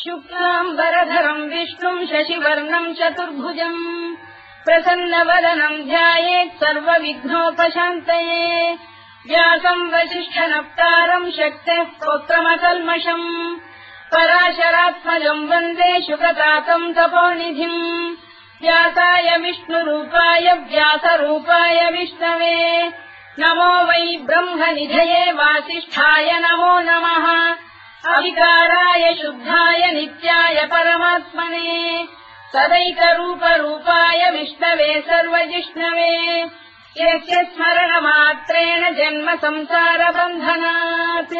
शुक्लाम्बरधरम् विष्णुम् शशिवर्णम् चतुर्भुजम् प्रसन्नवदनम् ध्यायेत् सर्वविघ्नोपशान्तये व्यासम् वसिष्ठनप्तारम् शक्तेः स्तोत्रमकल्मषम् पराशरात्मजम् वन्दे शुकतातम् तपोनिधिम् व्यासाय विष्णुरूपाय व्यासरूपाय विष्णवे नमो वै ब्रह्मनिधये वासिष्ठाय नमो नमः अविकाराय शुद्धाय नित्याय परमात्मने सदैकरूपरूपाय विष्णवे सर्वजिष्णवे यस्य स्मरणमात्रेण जन्म संसारबन्धनात्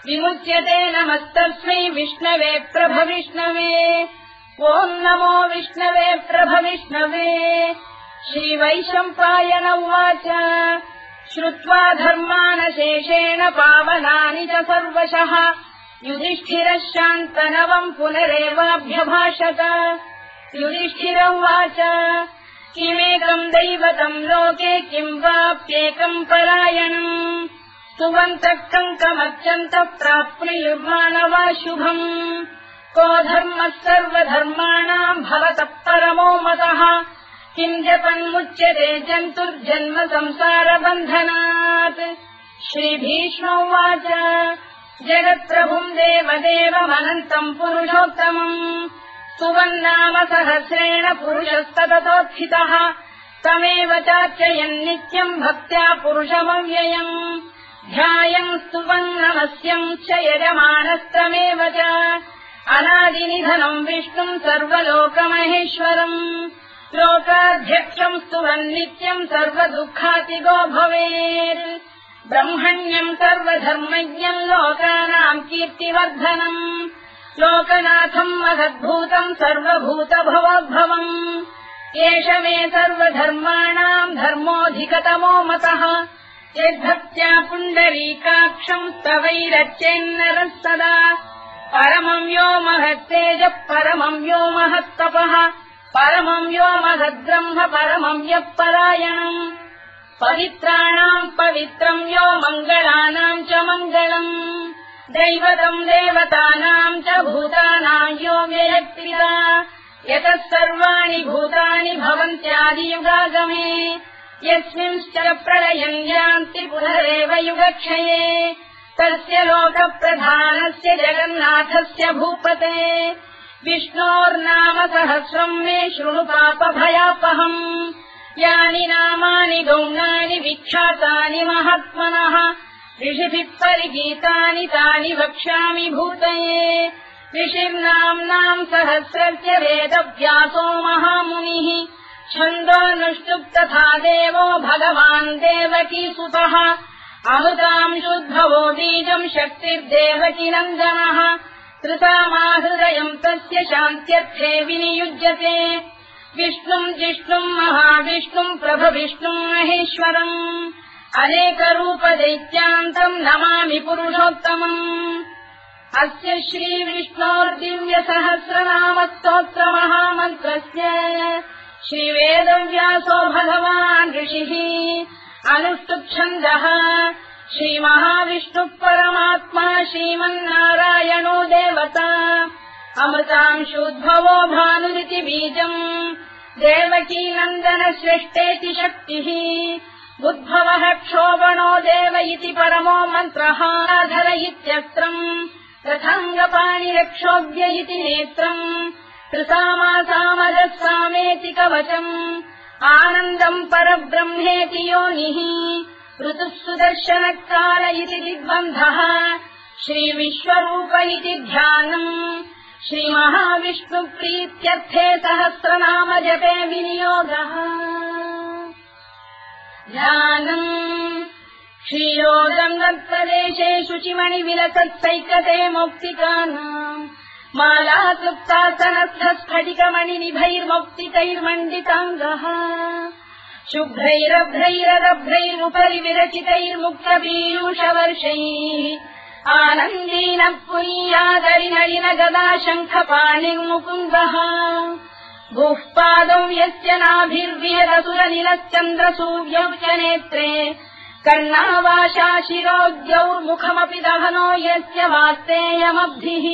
विमुच्यते नमस्तस्मै विष्णवे प्रभविष्णवे ॐ नमो विष्णवे प्रभविष्णवे श्रीवैशम्पायन उवाच श्रुत्वा धर्मानशेषेण पावनानि च सर्वशः युधिष्ठिरः शान्तनवम् पुनरेवाभ्यभाषत युधिष्ठिर उवाच किमेकम् दैवतम् लोके किम् वाप्येकम् परायणम् स्तुवन्तः कङ्कमर्चन्तः प्राप्नुयुर्मानवा शुभम् को धर्मः सर्वधर्माणाम् भवतः परमो मतः किम् जपन्मुच्यते जन्तुर्जन्म संसारबन्धनात् श्रीभीष्म उवाच जगत्प्रभुम् देवदेवमनन्तम् पुरुषोत्तमम् स्तुवन्नाम सहस्रेण पुरुषस्तततोत्थितः तमेव चार्चयन् नित्यम् भक्त्या पुरुषमव्ययम् ध्यायम् स्तुवन् नमस्यम् च यजमानस्तमेव च अनादिनिधनम् विष्णुम् सर्वलोकमहेश्वरम् लोकाध्यक्षम् स्तुवन् नित्यम् सर्वदुःखातिगो भवेत् ब्रह्मण्यम् सर्वधर्मज्ञम् लोकानाम् कीर्तिवर्धनम् लोकनाथम् महद्भूतम् सर्वभूतभवोद्भवम् एष मे सर्वधर्माणाम् धर्मोऽधिकतमो मतः यद्भक्त्या पुण्डरीकाक्षम् स्तवैरच्चेन्नरः सदा परमम् यो महत्तेजः परमम् यो महत्तपः परमम् यो महद्ब्रह्म परमम् यः परायणम् पवित्राणाम् पवित्रम् यो मङ्गलानाम् च मङ्गलम् दैवतम् देवतानाम् च भूतानाम् यो व्ययक्रिया यतः सर्वाणि भूतानि भवन्त्यादियुगागमे यस्मिंश्च प्रलयम् यान्ति पुनरेव युगक्षये तस्य लोकप्रधानस्य जगन्नाथस्य भूपते विष्णोर्नाम सहस्रम् मे शृणु पापभयापहम् यानि नामानि गौणानि विख्यातानि महात्मनः ऋषिभिः परिगीतानि तानि वक्ष्यामि भूतये ऋषिर्नाम्नाम् सहस्रस्य वेदव्यासो महामुनिः छन्दोऽनुष्टुप् तथा देवो भगवान् देवकीसुतः अमृतांशुद्भवो बीजम् शक्तिर्देवकीनन्दनः त्रिसामाहृदयम् तस्य शान्त्यर्थे विनियुज्यते विष्णुम् जिष्णुम् महाविष्णुम् प्रभविष्णुम् महेश्वरम् अनेकरूपदैत्यान्तम् नमामि पुरुषोत्तमम् अस्य श्रीविष्णोर्दिव्यसहस्रनामस्तोत्रमहामन्त्रस्य श्रीवेदव्यासो भगवान् ऋषिः अनुष्टुप्छन्दः श्रीमहाविष्णुः परमात्मा श्रीमन्नारायणो देवता अमृतांशोद्भवो भानुरिति बीजम् देवकीनन्दन श्रेष्ठेति शक्तिः उद्भवः क्षोभणो देव इति परमो मन्त्रः धर इत्यस्त्रम् रथाङ्गपाणिरक्षोभ्य इति नेत्रम् त्रिसामासामजः सामेति कवचम् आनन्दम् परब्रह्मेति योनिः ऋतुः सुदर्शनकाल इति दिग्बन्धः श्रीविश्वरूप इति ध्यानम् श्रीमहाविष्णुप्रीत्यर्थे सहस्रनाम जपे विनियोगः ध्यानम् क्षीरोदङ्गप्रदेशे शुचिमणिविलसत्सैकते मौक्तिकानाम् मालाक्लुप्तासनस्थस्फटिकमणिनिभैर्मौक्तिकैर्मण्डिताङ्गः शुभ्रैरभ्रैररभ्रैरुपरि विरचितैर्मुक्तपीयूषवर्षैः आनन्दीनः पुनीयादरिनलिन गदा शङ्खपाणिर्मुकुन्दः भूः पादौ यस्य नाभिर्विहरसुरनिलश्चन्द्रसूर्यौ च नेत्रे कर्णावाशा शिरोद्यौर्मुखमपि दहनो यस्य वास्तेयमब्धिः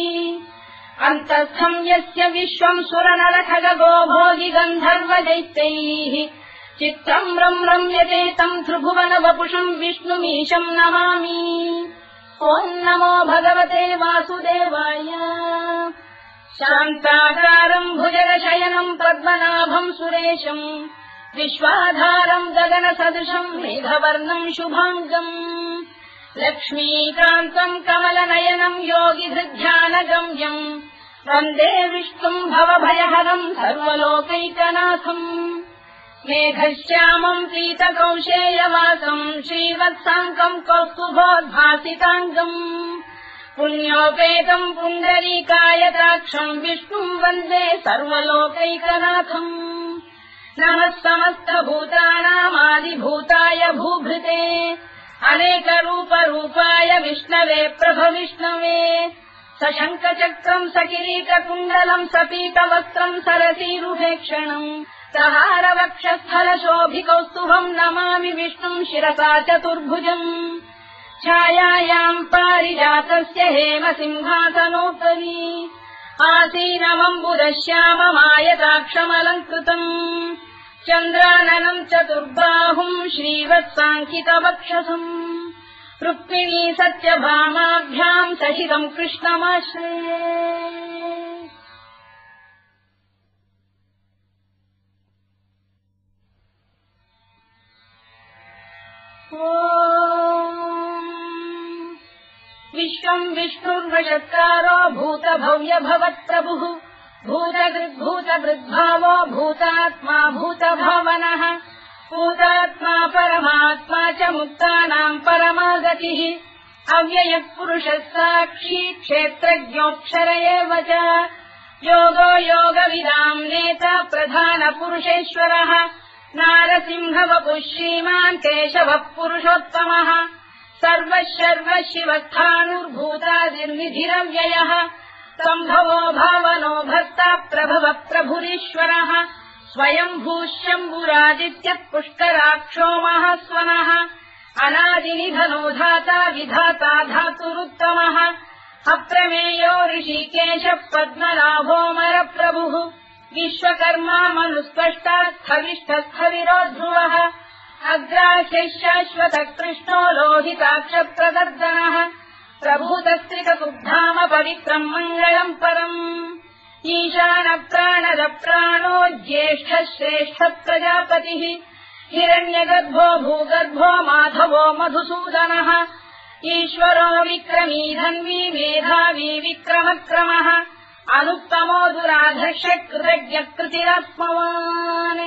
अन्तस्थम् यस्य विश्वम् सुरनरखगो भोगि गन्धर्वदैत्यैः चित्तम् रम्यते तम् त्रिभुवन वपुषम् विष्णुमीशम् नमामि। ॐ नमो भगवते वासुदेवाय। शान्ताकारम् भुजगशयनम् पद्मनाभम् सुरेशम् विश्वाधारम् गगनसदृशम् मेघवर्णम् शुभाङ्गम् लक्ष्मीकान्तम् कमलनयनम् योगिहृध्यानगम्यम् वन्दे विष्णुम् भवभयहरम् सर्वलोकैकनाथम् मेघश्यामम् पीतकौशेयवासम् श्रीवत्साङ्कम् कौस्तुभोद्भासिताङ्गम् पुण्योपेतम् पुण्डरीकायताक्षम् विष्णुम् वन्दे सर्वलोकैकनाथम् नमः समस्तभूतानामादिभूताय भूभृते अनेकरूपरूपाय विष्णवे प्रभविष्णवे सशङ्खचक्रम् सकिरीटकुण्डलम् सपीतवस्त्रम् सरसीरुभेक्षणम् सहारवक्षस्थलशोभिकौस्तुभम् नमामि विष्णुम् शिरसा चतुर्भुजम् छायायाम् पारिजातस्य हेमसिंहासनोपरि आसीनमम्बुदश्याममायताक्षमलङ्कृतम् चन्द्राननम् चतुर्बाहुम् श्रीवत्साङ्कितवक्षसम् रुक्मिणी सत्यभामाभ्याम् सहितम् कृष्णमाश्रये। विश्वम् विष्णुर्वषत्कारो भूतभव्य भवत्प्रभुः भूतकृद्भूतभृद्भावो भूतात्मा भूतभावनः भूतात्मा परमात्मा च मुक्तानाम् परमागतिः अव्ययः पुरुषः साक्षी क्षेत्रज्ञोऽक्षर एव च योगो योगविदाम् नेता प्रधानपुरुषेश्वरः नारसिंहवपुः श्रीमान् केशवः पुरुषोत्तमः सर्वः शर्वः शिवस्थाणुर्भूतादिर्निधिरव्ययः सम्भवो भावनो भर्ता प्रभवः प्रभुरीश्वरः स्वयम्भूः शम्भुरादित्यः पुष्कराक्षो महास्वनः अनादिनिधनो धाता विधाता धातुरुत्तमः अप्रमेयो ऋषिकेशः पद्मनाभोऽमरप्रभुः विश्वकर्मा मनुस्पष्टा स्थविष्ठस्थविरो ध्रुवः अग्राह्यः शाश्वतः कृष्णो लोहिताक्षप्रदर्दनः प्रभूतस्त्रिकसुधाम पवित्रम् मङ्गलम् परम् ईशानप्राणदप्राणो ज्येष्ठः श्रेष्ठः प्रजापतिः हिरण्यगर्भो भूगर्भो माधवो मधुसूदनः ईश्वरो विक्रमी धन्वी मेधावी विक्रमक्रमः अनुत्तमो दुराधर्षः कृतज्ञकृतिरात्मवान्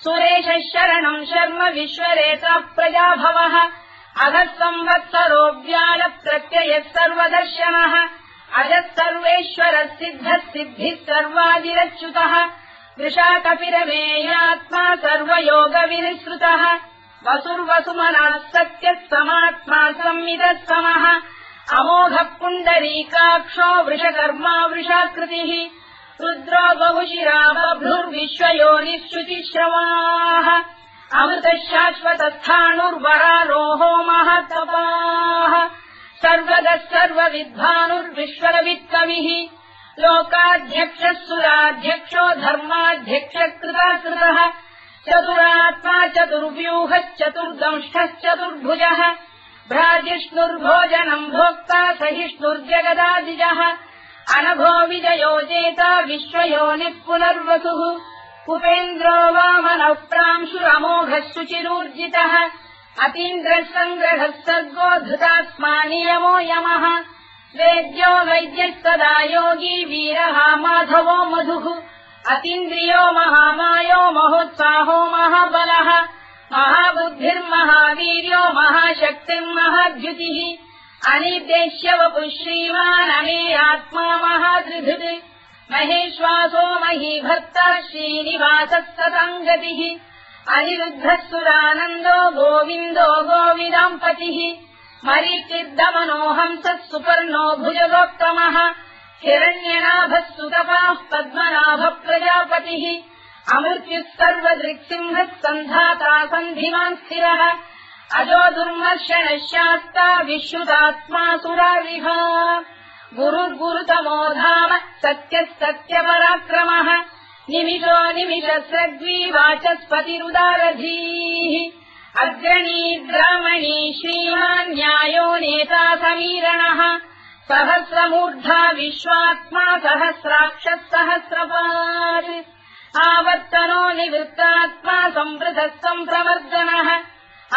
सुरेशः शरणम् शर्म विश्वरेता प्रजाभवः अधः संवत्सरो व्यालप्रत्ययः सर्वदर्शनः अजः सर्वेश्वरः सिद्धः सिद्धिः सर्वादिरच्युतः वृषाकपिरमेयात्मा सर्वयोगविनिःसृतः वसुर्वसुमनः सत्यः समात्मा संविदः समः अमोघः पुण्डरीकाक्षो वृषकर्मा वृषाकृतिः रुद्रो बहुशिरा बभ्रुर्विश्वयोनिः शुचिश्रवाः अमृतः शाश्वतस्थाणुर्वरारोहो महातपाः सर्वगः सर्वविद्वानुर्विश्वरवित्कविः लोकाध्यक्षः सुराध्यक्षो धर्माध्यक्षः कृताकृतः चतुरात्मा चतुर्व्यूहश्चतुर्दंष्टश्चतुर्भुजः भ्राजिष्णुर्भोजनम् भोक्ता सहिष्णुर्जगदादिजः अनघो विजयो जेता विश्वयोनिः पुनर्वसुः उपेन्द्रो वामनः प्रांशुरमोघः शुचिरूर्जितः अतीन्द्रः सङ्ग्रहः सर्गो धृतात्मा नियमो यमः वेद्यो वैद्यः सदा योगी वीरः माधवो मधुः अतीन्द्रियो महामायो महोत्साहो महाबलः महाबुद्धिर्महावीर्यो महाशक्तिर्महाद्युतिः अनिर्देश्य वपुः श्रीमान् अमेयात्मा महात्रिधृत् महेश्वासो महीभर्ता श्रीनिवासः सताङ्गतिः अनिरुद्धः सुरानन्दो गोविन्दो गोविदाम्पतिः मरीचिर्दमनो हंसः सुपर्णो भुजगोत्तमः हिरण्यनाभः सुतपाः पद्मनाभः प्रजापतिः अमृत्युः सर्वदृक्सिंहः सन्धाता सन्धिमान् स्थिरः अजो दुर्मर्शनशास्ता विश्रुतात्मा सुरारिः गुरुर्गुरुतमो धाम सत्यः सत्यपराक्रमः निमिषो निमिषस्रग्वी वाचस्पतिरुदारधीः अग्रणी ब्राह्मणी श्रीमान् न्यायो नेता समीरणः सहस्रमूर्धा विश्वात्मा सहस्राक्षः सहस्रपात् आवर्तनो निवृत्तात्मा संवृतः सम्प्रवर्धनः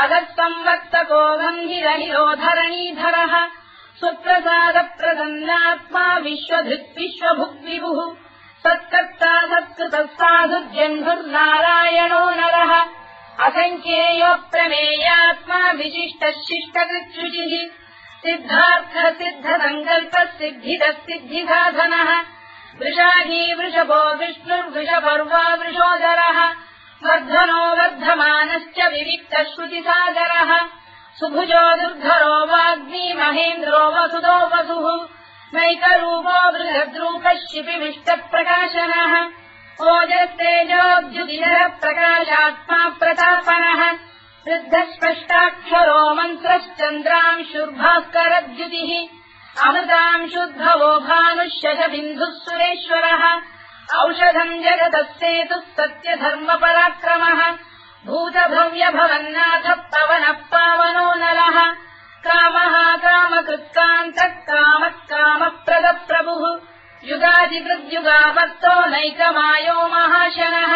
अगत्संवक्तको गम्भीरनिरोधरणीधरः सुप्रसादप्रसन्नात्मा विश्वधृत् विश्वभुग्विभुः सत्कर्ता सत्कृतः साधुर्जन्धुर्नारायणो नरः असङ्ख्येयो प्रमेयात्मा विशिष्टः शिष्टकृच्छुचिः सिद्धार्थः सिद्धसङ्कल्पः सिद्धिदः सिद्धिसाधनः वृषाही वृषभो विष्णुर्वृषपर्वा वृषोदरः वर्धनो वर्धमानश्च विविक्तः श्रुतिसागरः सुभुजो दुर्धरो वाग्मी महेन्द्रो वसुदो वसुः नैकरूपो बृहद्रूपः शिपिविष्टप्रकाशनः ओजस्तेजोद्युतिधरः प्रकाशात्मा प्रतापनः वृद्धः स्पष्टाक्षरो मन्त्रश्चन्द्रांशुर्भास्करद्युतिः अमृतांशुद्भवो भानुः शशबिन्दुः सुरेश्वरः औषधम् जगतः सेतुः सत्यधर्मपराक्रमः भूतभव्यभवन्नाथः पवनः पावनो नरः कामः कामकृत्कान्तः कामः कामप्रदप्रभुः युगादिकृद्युगापत्तो नैकमायो महाशनः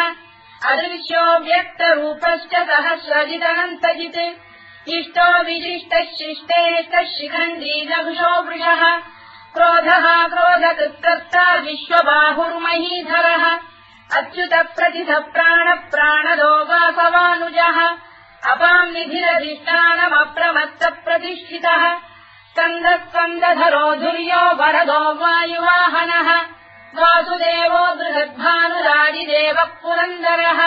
अदृश्यो व्यक्तरूपश्च सहस्रजिदनन्तजित् इष्टो विशिष्टः शिष्टेष्टः शिखण्डी नभुषो वृषः क्रोधः क्रोधकृत्कर्ता विश्वबाहुर्महीधरः अच्युतः प्रतिथः प्राणदो वासवानुजः अपाम् निधिरधिष्ठानमप्रमत्तः प्रतिष्ठितः स्कन्दः स्कन्दधरो धुर्यो वरदो वायुवाहनः वासुदेवो बृहद्भानुरादिदेवः पुरन्दरः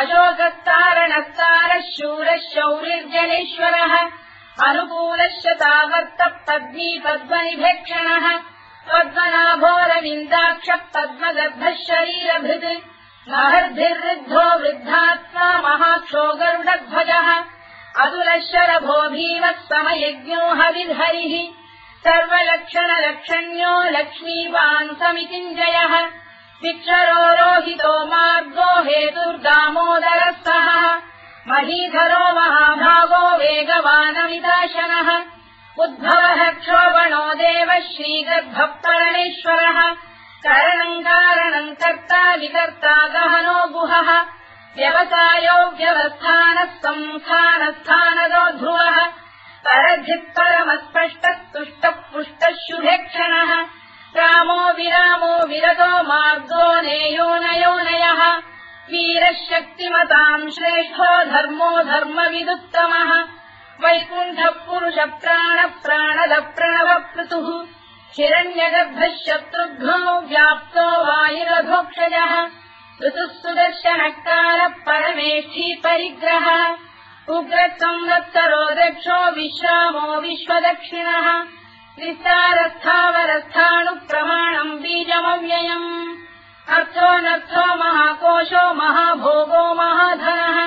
अशोकस्तारणस्तारः शूरः शौरिर्जनेश्वरः अनुकूलश्च तावर्तः पद्मी पद्मनिभेक्षणः पद्मनाभोरविन्दाक्षः पद्मगर्भः शरीरभृत् महर्भिर्वृद्धो वृद्धात्मा महाक्षो गरुडध्वजः अतुलशरभो भीमः समयज्ञो हविर्हरिः सर्वलक्षणलक्षण्यो लक्ष्मीवान् समितिञ्जयः विक्षरो रोहितो मार्गो हेतुर्दामोदरः सः महीधरो महाभागो वेगवानमिदाशनः उद्भवः क्षोभणो देवः श्रीगर्भः परमेश्वरः करणम् कारणम् कर्ता विकर्ता गहनो गुहः व्यवसायो व्यवस्थानः संस्थानस्थानदो ध्रुवः परधिः परमस्पष्टः तुष्टः पुष्टः शुभेक्षणः रामो विरामो विरतो मार्गो नेयोनयोनयः वीरः शक्तिमताम् श्रेष्ठो धर्मो धर्मविदुत्तमः वैकुण्ठः पुरुषः प्राणदः प्रणवपृतुः हिरण्यगर्भः शत्रुघ्नो व्याप्तो वायुरधोक्षजः ऋतुः सुदर्शनकालः परमेष्ठी परिग्रहः उग्रसंवत्सरो दक्षो विश्रामो विश्वदक्षिणः विस्तारस्थावरस्थाणुप्रमाणम् बीजमव्ययम् अर्थोऽनर्थो महाकोशो महाभोगो महाधनः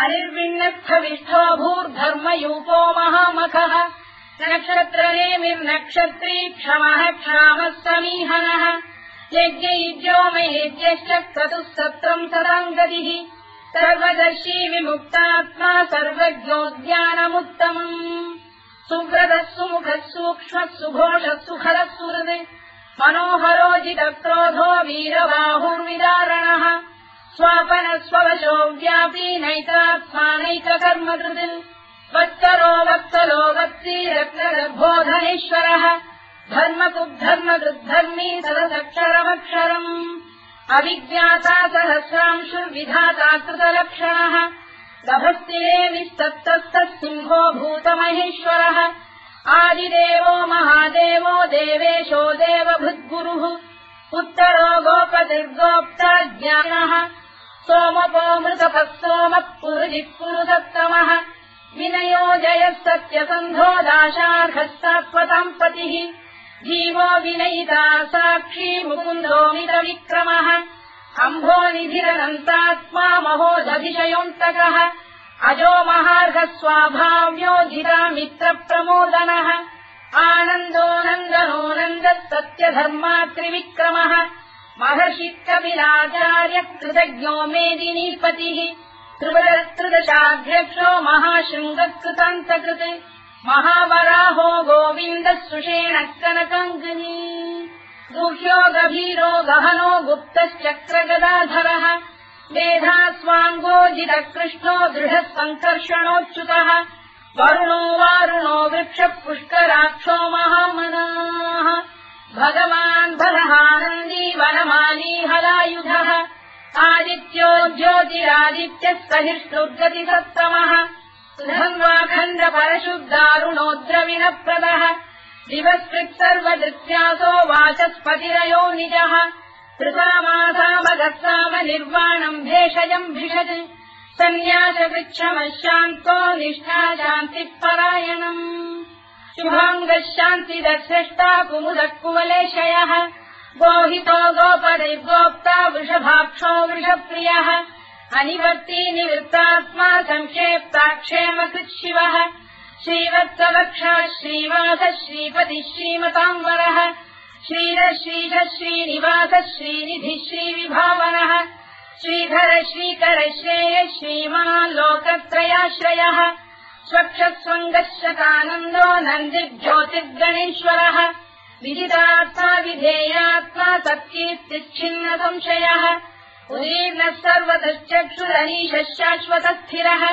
अनिर्विण्णस्थविष्ठो भूर्धर्मयूपो महामखः नक्षत्रनेमिर्नक्षत्री क्षमः क्षामः समीहनः यज्ञयुज्यो महेज्यश्च क्रतुः सत्रम् सदाम् गतिः सर्वदर्शी विमुक्तात्मा सर्वज्ञोद्यानमुत्तमम् सुव्रतः सुमुखः सूक्ष्मः सुघोषः सुखरः सुहृत् मनोहरोजितक्रोधो वीरबाहुर्विदारणः स्वापनः स्ववशो व्यापी नैतात्मा नैककर्मकृत् वत्सरो वत्सलो वत्सी रत्नगर्भोधनेश्वरः धर्मकुद्धर्मकृद्धर्मी सदसक्षरमक्षरम् अविज्ञाता सहस्रांशुर्विधाता कृतलक्षणः गभस्तिरेविस्तत्तः सिंहो भूतमहेश्वरः आदिदेवो महादेवो देवेशो देवभृद्गुरुः उत्तरो गोपतिर्गोप्ता ज्ञानः सोमपोऽमृतपः सोमः पुरुजिः पुरुषोत्तमः विनयो जयः सत्यसन्धो दाशार्हः सात्वताम् पतिः जीवो विनयिता साक्षी मुकुन्दो मितविक्रमः अम्भोनिधिरनन्तात्मा महोदधिशयोऽन्तकः अजो महार्घ स्वाभाव्योजिता मित्र प्रमोदनः आनन्दो नन्दनो नन्दः सत्यधर्मा त्रिविक्रमः महर्षि कपिलाचार्य कृतज्ञो मेदिनीपतिः त्रिदशाध्यक्षो महाशृङ्गकृतान्तकृत् महावराहो गोविन्दः सुषेणः कनकाङ्गनी गुह्यो गभीरो गहनो गुप्तश्चक्रगदाधरः मेधास्वाङ्गोजितः कृष्णो दृढः सङ्कर्षणोच्युतः वरुणो वारुणो वृक्षः पुष्कराक्षो महामनाः भगवान् बलहानन्दी वनमाली हलायुधः आदित्यो ज्योतिरादित्यः सहिष्णुर्गतिसत्तमः धन्वाखण्ड परशुद्धारुणो द्रविणप्रदः दिवस्कृत् सर्वदृत्यासो वाचस्पतिरयो निजः कृतामासामगस्साम निर्वाणम् भेषजम् भिषज सन्न्यासवृक्षमशान्तो निष्ठा शान्तिपरायणम् शुभाङ्गः शान्तिदश्रेष्टा कुमुदः कुवलेशयः गोहितो गोपदैर्गोप्ता वृषभाक्षो वृषप्रियः अनिवर्ती निवृत्तात्मा संक्षेप्ताक्षेमकृत् शिवः श्रीवत्सवक्षः श्रीवासः श्रीपतिः श्रीमताम्बरः श्रीधः श्रीधः श्रीनिवासः श्रीनिधिः श्रीविभावनः श्रीधर श्रीकर श्रेयः श्रीमान् लोकत्रयाश्रयः स्वक्षस्वङ्गः शतानन्दो नन्दिर्ज्योतिर्गणेश्वरः विदितात्मा विधेयात्मा सत्कीर्तिच्छिन्न संशयः उदीर्णः सर्वतश्चक्षुरनीशः शाश्वतः स्थिरः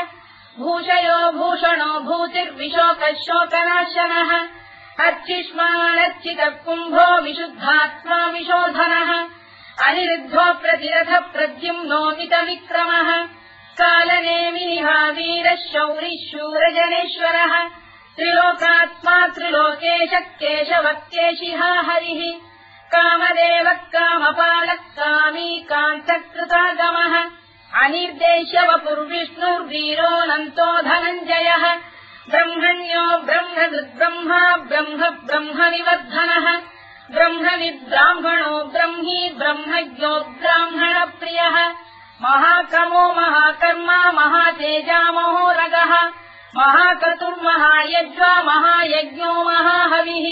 भूषयो भूषणो भूतिर्विशोकः शोकनाशनः अर्चिष्मानर्चितः कुम्भो विशुद्धात्मा विशोधनः अनिरुद्धो प्रतिरथ प्रद्युम्नोमितविक्रमः कालनेमिनिहावीरः शौरिः शूरजनेश्वरः त्रिलोकात्मा त्रिलोकेशः केशवः केशिहा हरिः कामदेवः कामपालः कामी कान्तकृतागमः अनिर्देश्यवपुर्विष्णुर्वीरोऽनन्तो धनञ्जयः ब्रह्मण्यो ब्रह्मकृद्ब्रह्मा ब्रह्म ब्रह्मनिवर्धनः ब्रह्मविद्ब्राह्मणो ब्रह्मी ब्रह्मज्ञो ब्राह्मणप्रियः महाक्रमो महाकर्मा महातेजा महोरगः महाक्रतुर्महायज्वा महायज्ञो महाहविः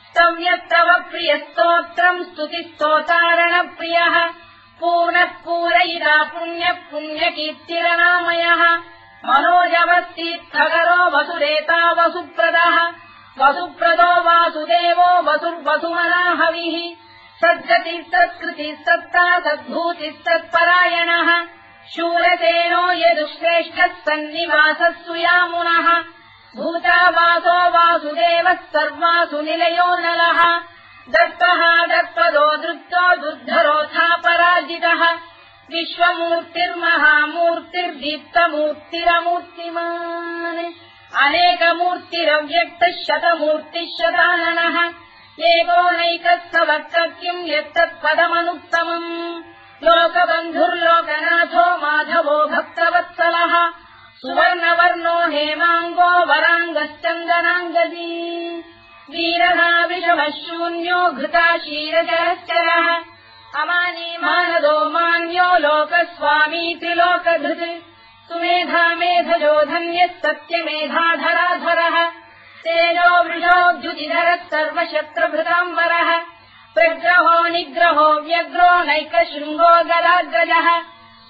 स्तव्यस्तव प्रियस्तोत्रम् स्तुतिस्तोतारणप्रियः पूर्णः पूरयिता पुण्यः पुण्यकीर्तिरनामयः मनोजवस्तीर्थकरो वसुरेता वसुप्रदः वसुप्रदो वासुदेवो वसुर्वसुमनाहविः सद्गतिः सत्कृतिः सत्ता सद्भूतिः सत्परायणः शूरसेनो यदुश्रेष्ठः सन्निवासः सुयामुनः भूतावासो वासुदेवः सर्वासु निलयो नलः दत्तः दत्पदो दृप्तो दुर्धरोऽथापराजितः विश्वमूर्तिर्महामूर्तिर्दीप्तमूर्तिरमूर्तिमान् अनेकमूर्तिरव्यक्तः शतमूर्तिः शताननः एकोनैकस्तवक्तः किम् यत्तत्पदमनुत्तमम् लोकबन्धुर्लोकनाथो माधवो भक्तवत्सलः सुवर्णवर्णो हेमाङ्गो वराङ्गश्चन्दनाङ्गदी वीरः विषमः शून्यो घृता क्षीरजरश्चरः अमानी मानदो मान्यो लोकस्वामी त्रिलोकधृत् सुमेधा मेधजो धन्यः सत्यमेधाधराधरः तेजो वृषोऽद्युतिधरः सर्वशत्रभृताम्बरः प्रग्रहो निग्रहो व्यग्रो नैकशृङ्गो गदाग्रजः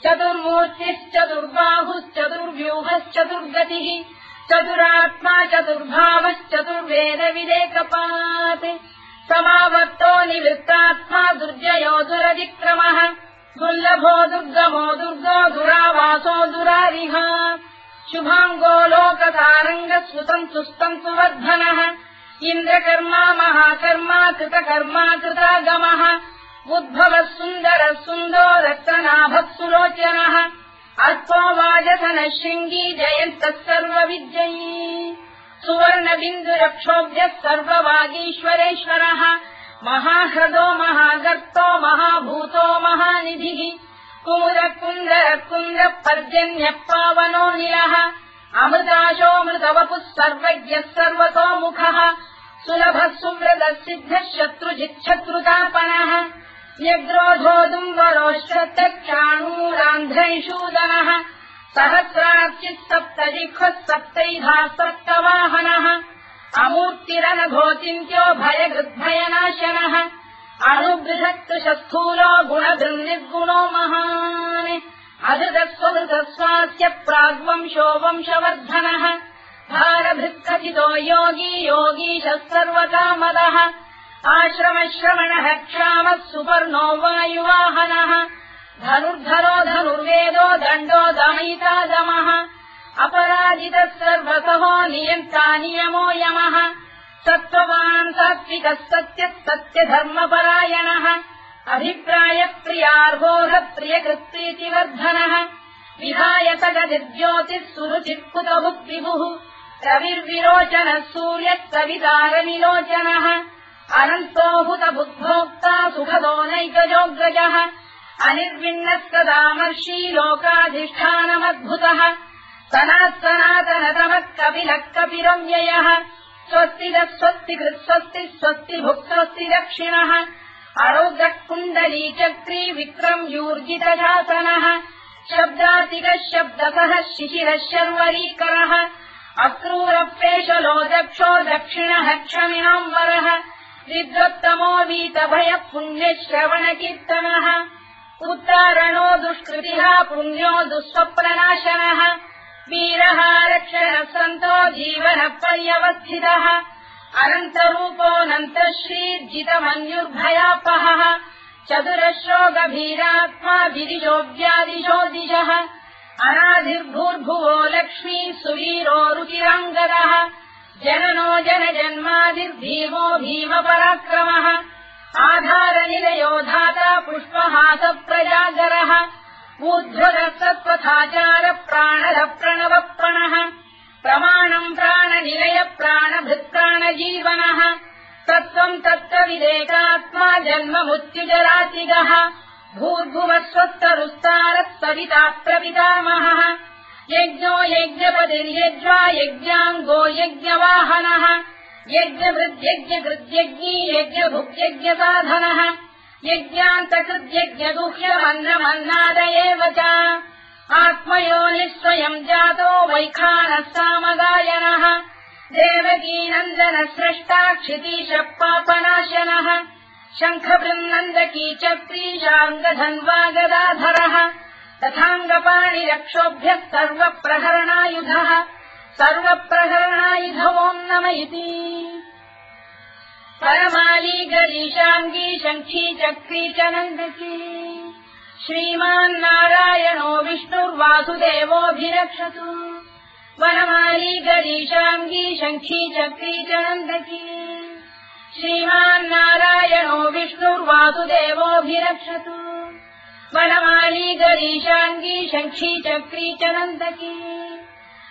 चतुर्मूर्तिश्चतुर्बाहुश्चतुर्व्यूहश्चतुर्गतिः चतुरात्मा चतुर्भावश्चतुर्वेदविदेकपात् समावर्तो निवृत्तात्मा दुर्जयो दुरतिक्रमः दुर्लभो दुर्गमो दुर्गो दुरावासो दुरारिः शुभाङ्गो लोकतारङ्गः सुतन्तु वर्धनः इन्द्रकर्मा महाकर्मा कृतकर्मा कृतागमः उद्भवः सुन्दरः सुन्दो रक्तनाभः सुलोचनः अल्पो वाजसनः शृङ्गी जयन्तः सर्वविद्ययी सुवर्णबिन्दुरक्षोभ्यः सर्ववागीश्वरेश्वरः महाह्रदो महागर्तो महाभूतो महानिधिः कुमुदः कुन्दरः कुन्दः पर्जन्यः पावनो निलः अमृताशोऽमृतवपुः सर्वज्ञः सर्वतोमुखः सुलभः सुव्रतः सिद्धः शत्रुजिच्छत्रुतापनः न्यग्रोधोदुम्बरोश्चक्षाणूरान्ध्रैषूदनः सहस्रार्चिः सप्तजिह्वः सप्तैधा सप्तवाहनः अमूर्तिरनघोचिन्त्यो भयगृद्भयनाशनः अणुबृहत्तुशस्थूलो गुणधृन्निर्गुणो महान् अधृतस्वधृतस्वास्य प्राग्वंशो वंशवर्धनः भारभृत्कथितो योगी योगीशः सर्वकामदः आश्रमश्रवणः क्षामः सुपर्णो वायुवाहनः धनुर्धरो धनुर्वेदो दण्डो दमयिता दमः अपराजितः सर्वसहो नियन्ता नियमो यमः सत्त्ववान् सात्विकः सत्यः सत्यधर्मपरायणः अभिप्रायप्रियार्होः प्रियकृत्प्रीतिवर्धनः विहाय सगतिर्ज्योतिः सुरुचित्कुतभुक्विभुः रविर्विरोचनः सूर्यः सवितारनिलोचनः अनन्तो हुतबुद्भोक्ता सुखदो नैकजोऽग्रजः अनिर्विण्णः सदामर्षी लोकाधिष्ठानमद्भुतः सनातनतमः कपिलः कपिरव्ययः स्वस्तिदः स्वस्तिकृत् स्वस्तिः स्वस्ति भुक्स्वस्ति दक्षिणः अरौद्रः कुण्डली चक्री विक्रम्यूर्जितशासनः शब्दातिकः शब्दसः शिशिरः शर्वरीकरः अक्रूरप्रेशलो दक्षो दक्षिणः क्षमिणाम्बरः विद्वत्तमो वीतभयः पुण्यश्रवणकीर्तनः उत्तारणो दुष्कृतिः पुण्यो दुःस्वप्ननाशनः वीरः रक्षणः सन्तो जीवनः पर्यवस्थितः अनन्तरूपोऽनन्तश्रीर्जितमन्युर्भयापहः चतुरश्रो गभीरात्मा विदिशो व्यादिशो दिशः अनाधिर्भूर्भुवो लक्ष्मी सुवीरो रुचिराङ्गदः जननो जनजन्मादिर्भीमो भीमपराक्रमः आधारनिलयो धाता पुष्पहासप्रजागरः ऊर्ध्वरः सत्त्वथाचार प्राणः प्रणवप्रणः प्रमाणम् प्राणनिलय प्राणभृत्प्राणजीवनः तत्त्वम् तत्त्वविदेकात्मा जन्ममुत्युजरातिगः भूर्भुवः स्वस्तरुस्तारः सविता प्रपितामहः यज्ञो यज्ञपतिर्यज्वा यज्ञाङ्गो यज्ञवाहनः यज्ञभृद्यज्ञकृद्यज्ञी यज्ञभुक्यज्ञसाधनः यज्ञान्तकृद्यज्ञगुह्यमन्नमन्नाद एव च आत्मयोनिः स्वयम् जातो वैखानः सामगायनः देवकीनन्दनः स्रष्टा क्षितीशः पापनाशनः शङ्खबृन्नन्दकी चक्रीशाङ्गधन्वा गदाधरः तथाङ्गपाणिरक्षोभ्यः सर्वप्रहरणायुधः सर्वप्रहरणायुध ओम् नम इति परमाली गरीशाङ्गी शङ्खी चक्री च नन्दकी श्रीमान्नारायणो विष्णुर्वासुदेवोऽभिरक्षतु वनमाली गरीशाङ्गी शङ्खी चक्री च नन्दकी श्रीमान्नारायणो विष्णुर्वासुदेवोऽभिरक्षतु वनमाली गरीशाङ्गी शङ्खी चक्री च नन्दकी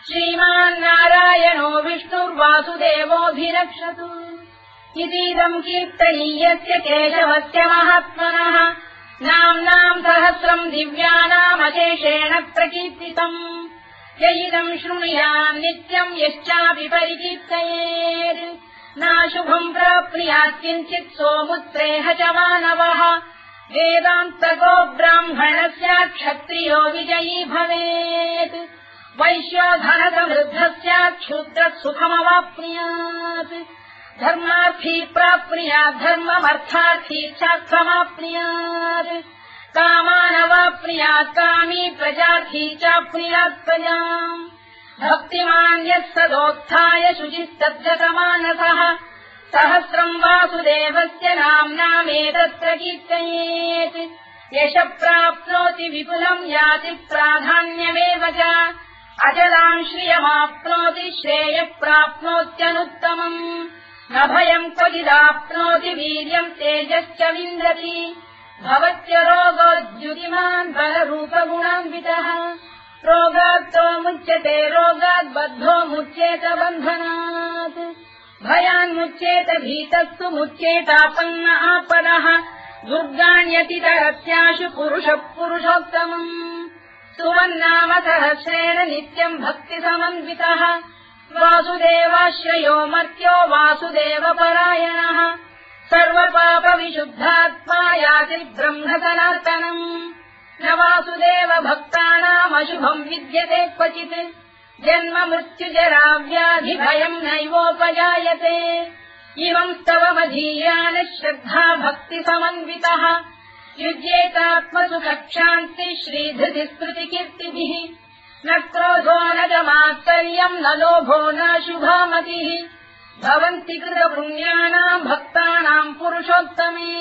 श्रीमान्नारायणो विष्णुर्वासुदेवोऽभिरक्षतु इतीदम् कीर्तनीयस्य केशवस्य महात्मनः नाम्नाम् सहस्रम् दिव्यानामशेषेण प्रकीर्तितम् य इदम् शृणुयाम् नित्यम् यश्चापि परिकीर्तयेत् नाशुभम् प्राप्नुयात् किञ्चित् सोमुत्रेह च मानवः वेदान्तको ब्राह्मणः स्यात् क्षत्रियो विजयी भवेत् वैश्यो धनसमृद्धः स्यात् क्षुद्रः सुखमवाप्नुयात् धर्मार्थी प्राप्नुयात् धर्ममर्थार्थी चार्थमाप्नुयात् कामानवाप्नुयात् कामी प्रजार्थी चाप्नुयात् प्रजाम् भक्तिमान् यः सदोत्थाय शुचिस्तद्गतमानसः सहस्रम् वासुदेवस्य नाम्नामेतत्र कीर्तयेत् यशः प्राप्नोति विपुलम् याति प्राधान्यमेव च अजलाम् श्रियमाप्नोति श्रेयः प्राप्नोत्यनुत्तमम् न भयम् क्वचिदाप्नोति वीर्यम् तेजश्च विन्दति भवत्य रोगोद्युतिमान् बलरूपगुणान्वितः रोगात्तो मुच्यते रोगात् बद्धो मुच्येत बन्धनात् भयान्मुच्येत भीतस्तु मुच्येतापन्न आपदः दुर्गाण्यतितरत्याशु पुरुषः पुरुषोत्तमम् सुवन्नाम सहस्रेण नित्यम् भक्तिसमन्वितः वासुदेवाश्रयो मर्त्यो वासुदेवपरायणः सर्वपापविशुद्धात्मा याति ब्रह्म सनातनम् न वासुदेव भक्तानामशुभम् विद्यते क्वचित् जन्म मृत्युजरा व्याधि भयम् नैवोपजायते इमम् स्तवमधीयान श्रद्धा भक्ति समन्वितः युज्येतात्मसुखक्षान्ति श्रीधृति स्मृति कीर्तिभिः न क्रोधो न च मात्सर्यम् न लोभो न शुभामतिः भवन्ति कृतपुण्यानाम् भक्तानाम् पुरुषोत्तमे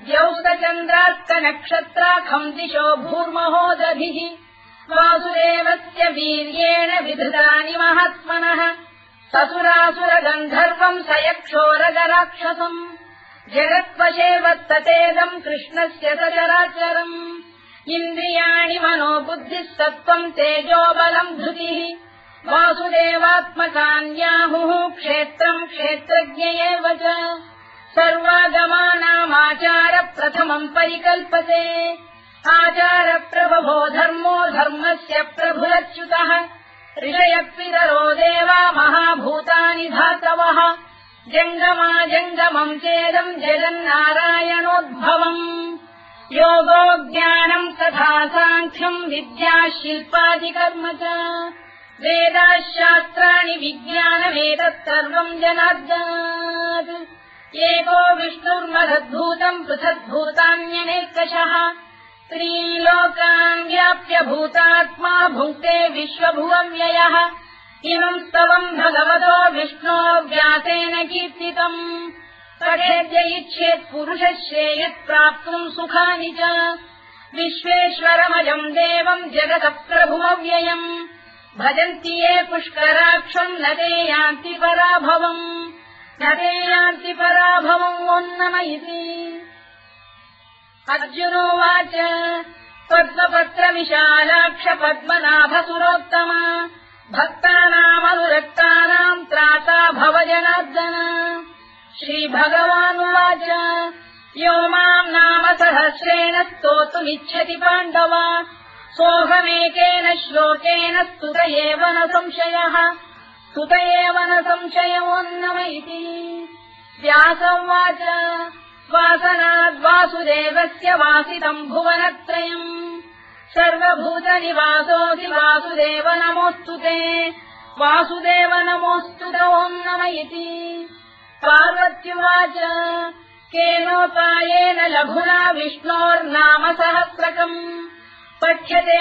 द्यौस्तचन्द्रास्तनक्षत्राखम् दिशो भूर्महो दधिः वासुदेवस्य वीर्येण विधृतानि महात्मनः ससुरासुरगन्धर्वम् स यक्षोरगराक्षसम् जगत्वशेवत्ततेदम् कृष्णस्य सचराचरम् इन्द्रियाणि मनो बुद्धिः सत्त्वम् तेजो बलम् धृतिः वासुदेवात्मकान्याहुः क्षेत्रम् क्षेत्रज्ञ एव च सर्वागमानामाचार प्रथमम् परिकल्पते आचार प्रभवो धर्मो धर्मस्य प्रभुरच्युतः ऋषयः देवा महाभूतानि धातवः जङ्गमा जङ्गमम् चेदम् जगन्नारायणोद्भवम् योगो ज्ञानम् तथा साङ्ख्यम् विद्या शिल्पादिकर्म च वेदाः शास्त्राणि विज्ञानमेतत् सर्वम् जनार्दनात् एको विष्णुर्महद्भूतम् पृथग्भूतान्यनेकशः त्रीन् लोकान् व्याप्य भूतात्मा भुङ्क्ते विश्वभुवव्ययः इमम् स्तवम् भगवतो विष्णो व्यासेन कीर्तितम् पठेद्य इच्छेत् पुरुषः श्रेयः प्राप्तुम् सुखानि च विश्वेश्वरमजम् देवम् जगतः प्रभुमव्ययम् भजन्ति ये पुष्कराक्षम् न ते यान्ति पराभवम् ओन्नमयिति अर्जुनोवाच पद्मपत्रविशालाक्ष पद्मनाभसुरोत्तम भक्तानामनुरक्तानाम् त्राता भव जनार्दन श्रीभगवानुवाच यो माम् नाम सहस्रेण स्तोतुमिच्छति पाण्डव सोऽहमेकेन श्लोकेन स्तुत एव न संशयोऽन्नम इति व्यास उवाच वासनाद्वासुदेवस्य वासितम् भुवनत्रयम् सर्वभूतनिवासोऽसि वासुदेव नमोऽस्तु ते वासुदेव नमोऽस्तु ते ओन्नम इति पार्वत्युवाच केनोपायेन लघुना विष्णोर्नाम सहस्रकम् पठ्यते